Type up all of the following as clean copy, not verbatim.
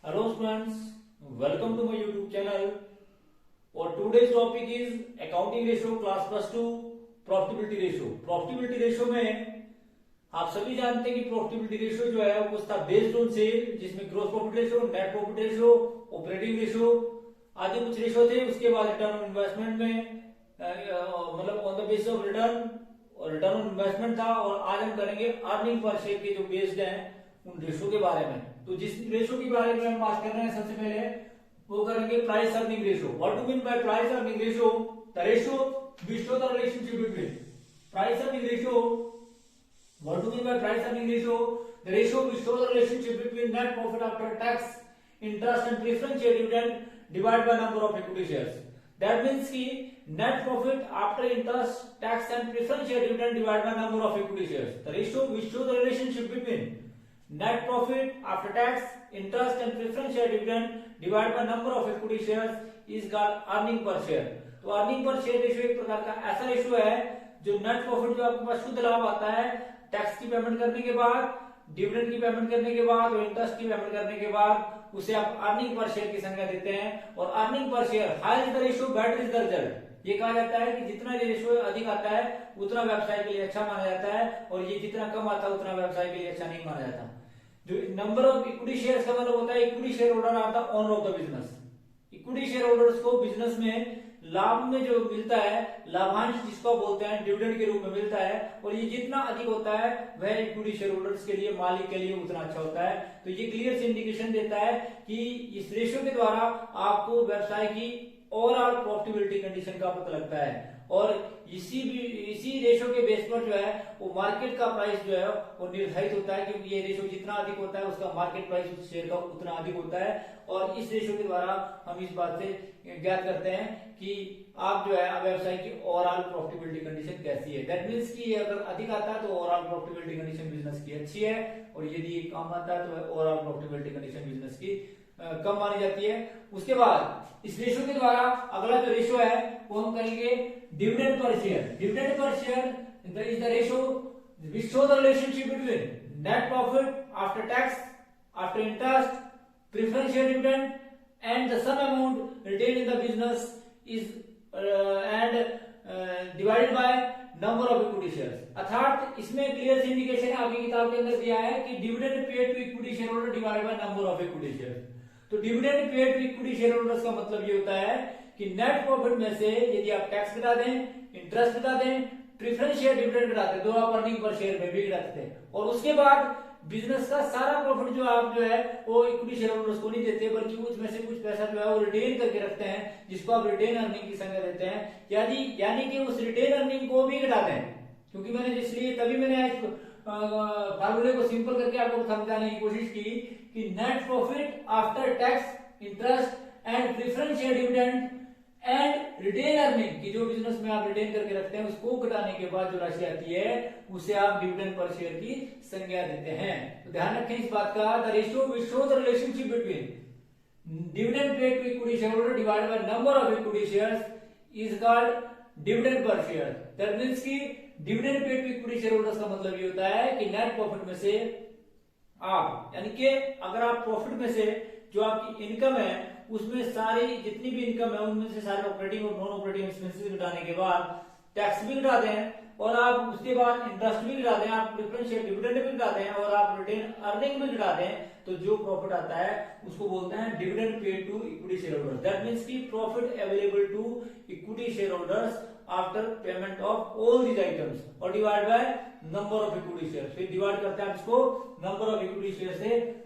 Hello students, welcome to my YouTube channel. और today's topic is accounting ratio class plus 2 profitability ratio. Profitability ratio में आप सभी जानते हैं कि profitability ratio जो है वो था based on sale, जिसमें gross profit ratio, net profit ratio, operating ratio आदि कुछ रेशियो थे. उसके बाद रिटर्न ऑन इन्वेस्टमेंट में मतलब on the basis of return on investment था. और आज हम करेंगे अर्निंग पर शेयर के जो बेस्ड हैं उन रेशियो के बारे में. तो जिस रेशियो के बारे में हम बात कर रहे हैं सबसे पहले वो करेंगे price earning ratio. What do mean by price earning ratio? The ratio which show the relationship between price earning ratio. What do mean by price earning ratio? The ratio which show the relationship between net profit after tax, interest and preference share dividend divide by number of equity shares. That means कि net profit after interest, tax and preference share dividend divide by number of equity shares. The ratio which show the relationship between net profit after tax, interest and preference share dividend divided by number of equity shares is called earning per share. तो earning per share ratio एक प्रकार का ऐसा ratio है जो net profit जो आपके पास शुद्ध लाभ आता है टैक्स की पेमेंट करने के बाद, डिविडेंड की पेमेंट करने के बाद और इंटरेस्ट की पेमेंट करने के बाद उसे आप अर्निंग पर शेयर की संख्या देते हैं. और earning per share higher is the ratio better is the result. ये कहा जाता है कि जितना रेशियो अधिक आता है उतना व्यवसाय के लिए अच्छा माना जाता है और ये जितना कम आता है उतना व्यवसाय के लिए अच्छा नहीं माना जाता. जो नंबर ऑफ इक्विटी शेयर्स का मतलब होता है equity share holder are the owner of the business. Equity share holders को बिजनेस में लाभ में जो मिलता है, लाभांश जिसको बोलते हैं, डिविडेंड के रूप में मिलता है और ये जितना अधिक होता है वह इक्विटी शेयर होल्डर्स के लिए, मालिक के लिए उतना अच्छा होता है. तो ये क्लियर से इंडिकेशन देता है कि इस रेशियो के द्वारा आपको व्यवसाय की ओवरऑल प्रॉफिटेबिलिटी कंडीशन का पता लगता है. और इसी रेशियो के बेस पर जो है वो मार्केट का प्राइस जो है वो निर्धारित होता है, क्योंकि ये रेशियो जितना अधिक होता है उसका मार्केट प्राइस उस शेयर का उतना अधिक होता है. और इस रेशियो के द्वारा हम इस बात से ज्ञात करते हैं कि आप जो है व्यवसाय की ओवरऑल प्रॉफिटेबिलिटी कंडीशन कैसी है. दैट मींस कि अगर अधिक आता है तो ओवरऑल प्रॉफिटेबिलिटी कंडीशन बिजनेस की अच्छी है और यदि कम आता है तो ओवरऑल प्रॉफिटेबिलिटी कंडीशन बिजनेस की कम मानी जाती है. उसके बाद इस रेशियो के द्वारा अगला जो रेशियो है वो हम करेंगे dividend per share. Dividend per share is the ratio which show the relationship between net profit after tax, after interest, preference share dividend and the sum amount retain in the business is and divided by number of equity shares. अर्थात इसमें clear सी indication है आपकी किताब के अंदर दिया है कि dividend paid to equity share holder divided by number of equity shares. तो dividend paid to equity share holders का मतलब ये होता है कि नेट प्रॉफिट में से यदि आप टैक्स घटा दें, इंटरेस्ट घटा दें, प्रेफरेंस शेयर डिविडेंड घटाते दो आप अर्निंग पर शेयर में भी घटाते हैं और उसके बाद बिजनेस का सारा प्रॉफिट जो आप जो है वो इक्विटी शेयर होल्डर्स को नहीं देते बल्कि उसमें से कुछ पैसा जो है वो रिटेन करके रखते हैं जिसको आप रिटेन अर्निंग की संज्ञा देते हैं. यानी कि उस रिटेन अर्निंग को भी घटाते हैं. क्योंकि मैंने इसलिए तभी मैंने फार्मूले को सिंपल करके आपको समझाने की कोशिश की कि net profit after tax, interest and preference share dividend and retain earning की जो बिजनेस में आप रिटेन करके रखते हैं उसको घटाने के बाद जो राशि आती है उसे आप डिविडेंड पर शेयर की संज्ञा देते हैं. तो ध्यान रखें इस बात का. The ratio which show the relationship between dividend paid to equity share holder divided by number of equity shares is called dividend per share. That means कि dividend paid to equity share holders का मतलब ये होता है कि net profit में से आप, यानी कि अगर आप प्रॉफिट में से जो आपकी इनकम है उसमें सारी जितनी भी इनकम है उनमें से सारे ऑपरेटिंग और नॉन ऑपरेटिंग एक्सपेंसेस घटाने के बाद टैक्स भी घटाते हैं और आप उसके बाद इंटरेस्ट भी घटाते हैं, आप प्रेफरेंस शेयर डिविडेंड भी घटाते हैं और आप रिटेन अर्निंग भी घटाते हैं, तो जो प्रॉफिट आता है उसको बोलते हैं dividend paid to equity share holders. That means की profit available to equity share holders after payment of all these items और divide by number of equity share. फिर डिवाइड करते हैं इसको नंबर ऑफ इक्विटी शेयर से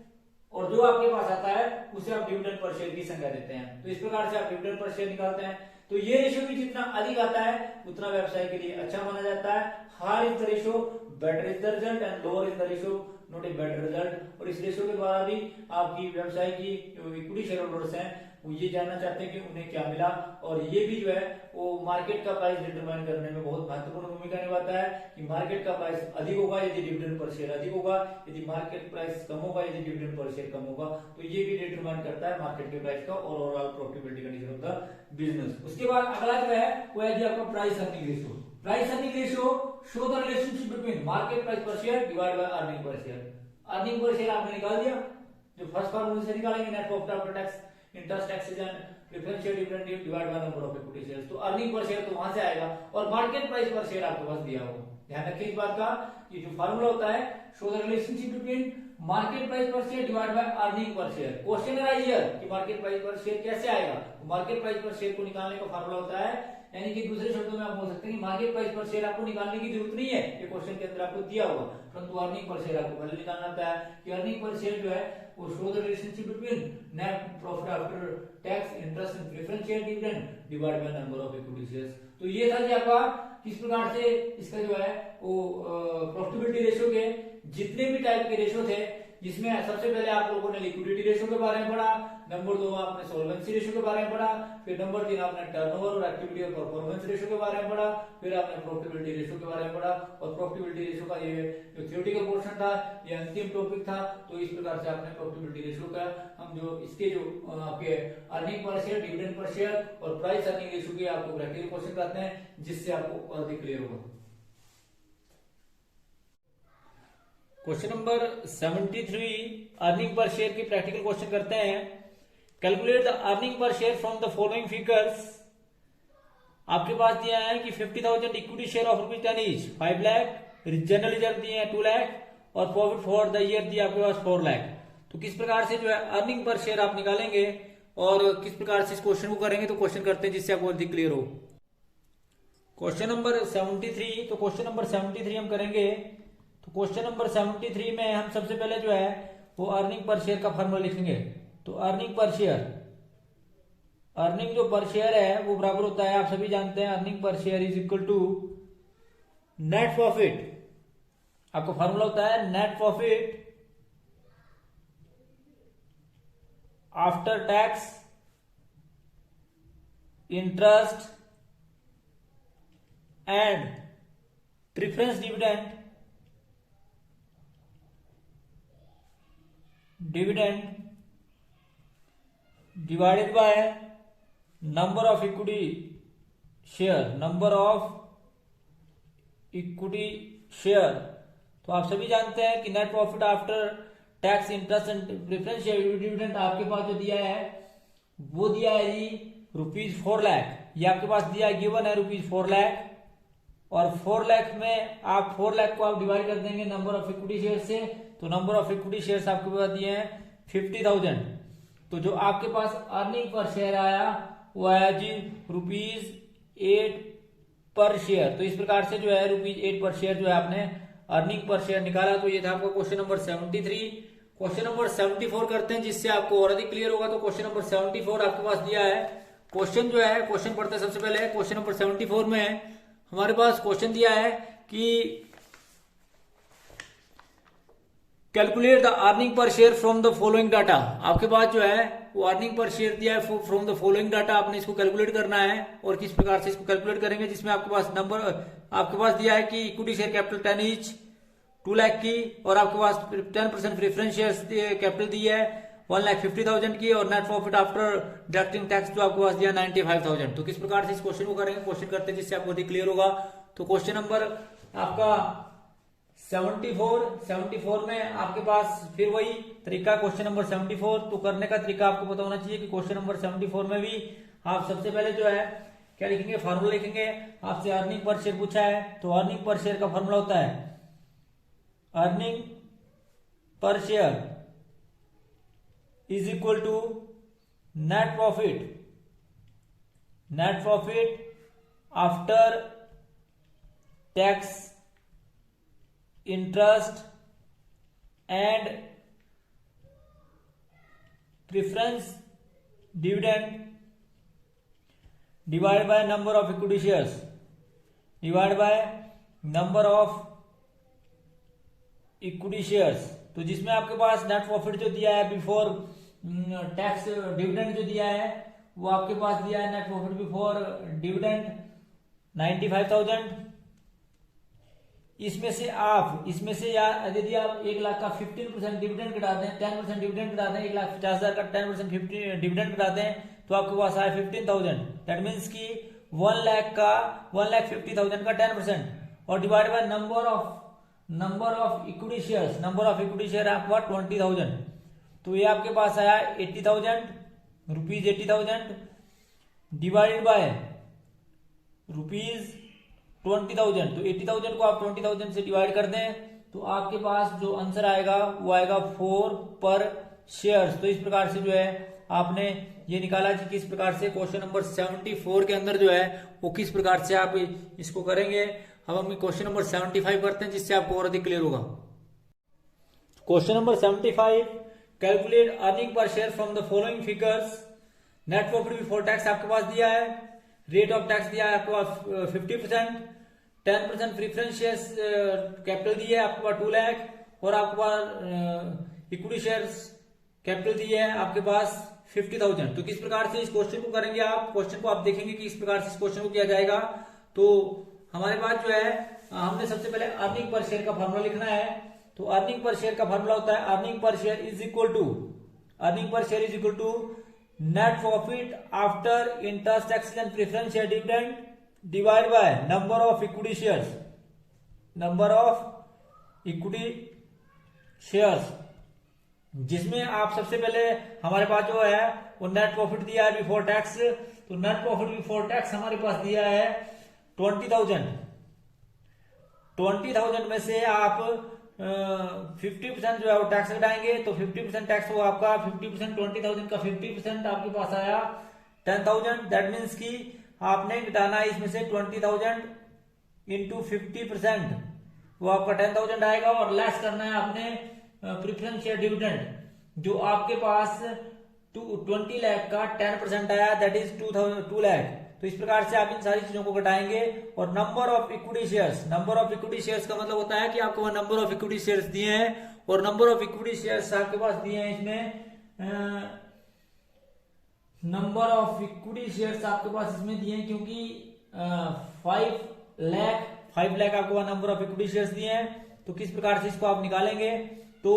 और जो आपके पास आता है उसे आप डिविडेंड पर शेयर की संख्या देते हैं. तो इस प्रकार से आप डिविडेंड पर शेयर निकालते हैं. तो ये रेशियो भी जितना अधिक आता है उतना व्यवसाय के लिए अच्छा माना जाता है. Higher is the ratio better is the result and lower is the ratio not a better result. और इस रेशियो के द्वारा भी आपकी व्यवसाय की इक्विटी शेयर होल्डर्स हैं वो ये जानना चाहते हैं कि उन्हें क्या मिला और ये भी जो है वो मार्केट का प्राइस डिटरमाइन करने में बहुत महत्वपूर्ण भूमिका निभाता है कि मार्केट का प्राइस अधिक होगा यदि डिविडेंड पर शेयर अधिक होगा, यदि मार्केट प्राइस कम होगा यदि डिविडेंड पर शेयर कम होगा. तो ये भी डिटरमाइन करता है मार्केट के प्राइस का और overall profitability condition of the business. उसके बाद अगला जो है वो है आपका price earning ratio. Price earning ratio show the relationship between market price per share divide by earning per share. Earning per share आपने निकाल दिया जो फर्स्ट फार्मूले से निकालेंगे net profit after tax interest taxes and preference share dividend divide by number of equity shares. तो earning per share तो वहां से आएगा और मार्केट प्राइस पर शेयर आपके पास दिया होगा। ध्यान रखिए इस बात का, ये जो फार्मूला होता है show the relationship between market price per share divide by earning per share. Question arise here कि मार्केट प्राइस पर शेयर कैसे आएगा। तो मार्केट प्राइस पर शेयर को निकालने का फार्मूला होता है, यानी कि दूसरे शब्दों में आप बोल सकते हैं कि मार्केट प्राइस पर शेयर आपको निकालने की जरूरत नहीं है, ये क्वेश्चन के अंदर आपको दिया होगा, परंतु अर्निंग पर शेयर आपको पहले निकालना होता है कि अर्निंग पर शेयर जो है वो show the relationship between net profit after tax interest and preference share dividend divide by number of equity shares. तो ये था जी आपका किस प्रकार से इसका जो है वो प्रॉफिटेबिलिटी रेशियो के जितने भी टाइप के रेशियो थे, जिसमें सबसे पहले आप लोगों ने लिक्विडिटी रेशियो के बारे में पढ़ा, नंबर 2 आपने सॉल्वेंसी रेशियो के बारे में पढ़ा, फिर नंबर 3 आपने टर्नओवर और एक्टिविटी और परफॉर्मेंस रेशियो के बारे में पढ़ा, फिर आपने प्रॉफिटेबिलिटी रेशियो के बारे में पढ़ा। और प्रॉफिटेबिलिटी रेशियो का ये जो थ्योरेटिकल पोर्शन था ये अंतिम टॉपिक था। तो इस प्रकार से आपने प्रॉफिटेबिलिटी रेशियो का हम जो इसके जो आपके earning per share, dividend per share और प्राइस अर्निंग रेशियो के आपको प्रैक्टिकल क्वेश्चन करते हैं, जिससे आपको और भी क्लियर होगा। Question number 73 earning per share की प्रैक्टिकल क्वेश्चन करते हैं। Calculate the earning per share from the following figures. आपके पास दिया है कि 50,000 equity share of ₹10 each, 5 lakh, general reserve दिए हैं 2 लाख और प्रॉफिट फॉर द ईयर दिया आपके पास 4 लाख। तो किस प्रकार से जो है अर्निंग पर शेयर आप निकालेंगे और किस प्रकार से इस क्वेश्चन को करेंगे, तो क्वेश्चन करते हैं जिससे आपको अधिक क्लियर हो। क्वेश्चन नंबर 73, तो क्वेश्चन नंबर 73 हम करेंगे। तो क्वेश्चन नंबर 73 में हम सबसे पहले जो है वो अर्निंग पर शेयर का फॉर्मूला लिखेंगे। तो अर्निंग पर शेयर, अर्निंग जो पर शेयर है वो बराबर होता है, आप सभी जानते हैं, earning per share is equal to net profit. आपका फॉर्मूला होता है net profit after tax interest and preference dividend divided by number of equity share, number of equity share. तो आप सभी जानते हैं कि net profit after tax interest and preference share dividend आपके पास जो दिया है वो दिया है जी ₹4 लाख। ये आपके पास दिया है, गिवन है ₹4 लाख। और 4 लाख में आप 4 लाख को आप डिवाइड कर देंगे नंबर ऑफ इक्विटी शेयर से। तो नंबर ऑफ इक्विटी शेयर्स आपके पास दिए हैं 50,000। तो जो आपके पास अर्निंग पर शेयर आया वो आया जी ₹8 पर शेयर। तो इस प्रकार से जो है ₹8 पर शेयर जो है आपने अर्निंग पर शेयर निकाला। तो ये था आपका क्वेश्चन नंबर 73। क्वेश्चन नंबर 74 करते हैं जिससे आपको और अधिक क्लियर होगा। तो क्वेश्चन नंबर 74 आपके पास दिया है। क्वेश्चन जो है, क्वेश्चन पढ़ते हैं सबसे पहले। क्वेश्चन नंबर 74 में हमारे पास क्वेश्चन दिया है कि calculate the earning per share from the following data. आपके पास जो है वो अर्निंग पर शेयर दिया है फ्रॉम द फॉलोइंग डाटा, आपने इसको कैलकुलेट करना है। और किस प्रकार से इसको कैलकुलेट करेंगे, जिसमें आपके पास नंबर आपके पास दिया है कि equity share capital 10 each 2 lakh की, और आपके पास 10% प्रेफरेंस शेयर कैपिटल दी है 1,50,000 की, और net profit after deducting tax जो आपके पास दिया 95,000। तो किस प्रकार से इस क्वेश्चन को करेंगे, क्वेश्चन करते हैं जिससे आपको अधिक क्लियर होगा। तो क्वेश्चन नंबर आपका 74 में आपके पास फिर वही तरीका, क्वेश्चन नंबर 74। तो करने का तरीका आपको पता होना चाहिए कि क्वेश्चन नंबर 74 में भी आप सबसे पहले जो है क्या लिखेंगे, फार्मूला लिखेंगे। आपसे अर्निंग पर शेयर पूछा है, तो अर्निंग पर शेयर का फार्मूला होता है earning per share is equal to net profit after tax interest and preference dividend divide by number of equity shares divide by number of equity shares. तो जिसमें आपके पास net profit जो दिया है before tax dividend जो दिया है वो आपके पास दिया है नेट प्रॉफिट बिफोर डिविडेंड 95,000। इसमें से यार यदि आप 1 लाख का 15% डिविडेंड कटा दें, 10% डिविडेंड कटा दें, 1,50,000 का 10% डिविडेंड कटा दें, तो आपके पास आए 15,000। दैट मीन्स कि 1 लाख का 1,50,000 का 10% और divide by number of equity shares. Number of equity share आपका 20,000। तो ये आपके पास आया 80,000 रुपीज 80,000 डिवाइडेड बाय रुपीज 20,000। तो 80,000 को आप 20,000 से डिवाइड कर दें तो आपके पास जो आंसर आएगा वो आएगा 4 पर शेयर्स। तो इस प्रकार से जो है आपने ये निकाला कि किस प्रकार से क्वेश्चन नंबर 74 के अंदर जो है वो किस प्रकार से आप इसको करेंगे। अब हम क्वेश्चन नंबर 75 करते हैं जिससे आपको और अधिक क्लियर होगा। Question number 75, calculate earning per share from the following figures. Net profit before tax आपके पास दिया है, रेट ऑफ टैक्स दिया है आपके पास 50%, 10% प्रीफरेंस शेयर्स कैपिटल दी है आपके पास 2 लाख, और आपके पास इक्विटी शेयर्स कैपिटल दी है आपके पास 50,000। तो किस प्रकार से इस क्वेश्चन को करेंगे आप, क्वेश्चन को आप देखेंगे कि इस प्रकार से इस क्वेश्चन को किया जाएगा। तो हमारे पास जो है हमने सबसे पहले अर्निंग पर शेयर का फॉर्मूला लिखना है। तो अर्निंग पर शेयर का फॉर्मूला होता है earning per share is equal to net profit after interest taxes and preference share dividend divide by number of equity shares, जिसमें आप सबसे पहले हमारे पास जो है वो नेट प्रॉफिट दिया है बिफोर टैक्स। तो नेट प्रॉफिट बिफोर टैक्स हमारे पास दिया है 20,000 में से आप 50% जो है वो टैक्स घटाएंगे। तो 50% टैक्स वो आपका 50% 20,000 का 50% आपके पास आया 10,000। दैट मीन्स कि आपने घटाना है इसमें से 20,000 इंटू 50%, वो आपका 10,000 आएगा। और लेस करना है आपने प्रेफरेंस शेयर डिविडेंड जो आपके पास 20 लाख का 10% आया, दैट इज 2 लाख। तो इस प्रकार से आप इन सारी चीजों को घटाएंगे। और नंबर ऑफ इक्विटी शेयर्स का मतलब होता है कि आपको नंबर ऑफ इक्विटी शेयर्स दिए हैं, और नंबर ऑफ इक्विटी शेयर्स आपके पास दिए हैं इसमें नंबर ऑफ इक्विटी शेयर्स आपके पास इसमें दिए हैं क्योंकि 5 लाख आपको नंबर ऑफ इक्विटी शेयर्स दिए हैं। तो किस प्रकार से इसको आप निकालेंगे, तो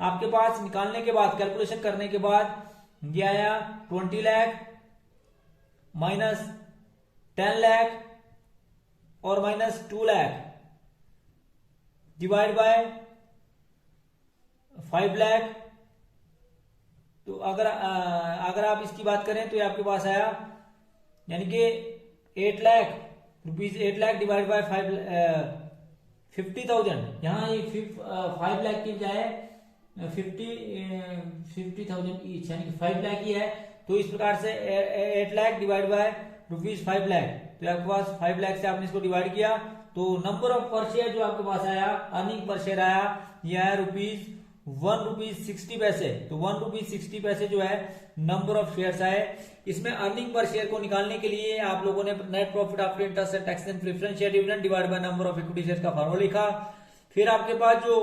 आपके पास निकालने के बाद कैलकुलेशन करने के बाद ये आया 20 लाख माइनस 10 लाख और minus 2 lakh divide by 5 lakh. तो अगर आप इसकी बात करें तो ये आपके पास आया यानी कि 8 लाख डिवाइड बाय 50,000। यहाँ ये 5 लाख की बजाय 50,000 ईच यानी कि 5 लाख ही है। तो इस प्रकार से 8 lakh divide by rupees 5 lakh, तो आपके पास 5 लाख से आपने इसको डिवाइड किया। तो नंबर ऑफ पर शेयर जो आपके पास आया, अर्निंग पर शेयर आया, यह है ₹1.60। तो ₹1.60 जो है नंबर ऑफ शेयर्स आए। इसमें अर्निंग पर शेयर को निकालने के लिए आप लोगों ने net profit after interest and tax and preference share dividend divide by number of equity share का फॉर्मूला लिखा। फिर आपके पास जो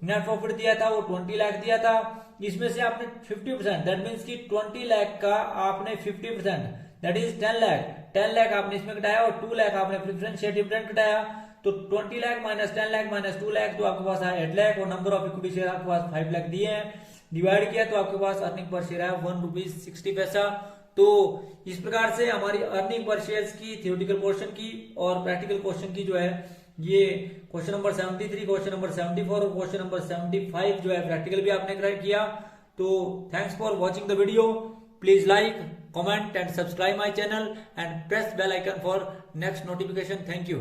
नेट प्रॉफिट दिया था वो 20 लाख दिया था, इसमें से आपने 50%, दैट मीन्स कि 20 लाख का आपने 50%, दैट इज 10 लाख आपने इसमें घटाया, और 2 लाख आपने प्रेफरेंस शेयर डिविडेंड घटाया। तो 20 लाख माइनस 10 लाख माइनस 2 लाख, तो आपके पास आया 8 लाख, और नंबर ऑफ इक्विटी शेयर आपके पास 5 लाख दिए हैं। डिवाइड किया तो आपके पास अर्निंग पर शेयर है ₹1.60। तो इस प्रकार से हमारी अर्निंग पर शेयर की थ्योरेटिकल पोर्शन की और प्रैक्टिकल क्वेश्चन की जो है ये क्वेश्चन नंबर 73, क्वेश्चन नंबर 74 और क्वेश्चन नंबर 75 जो है प्रैक्टिकल भी आपने किया। तो thanks for watching the video. Please like, comment and subscribe my channel and press bell icon for next notification. Thank you.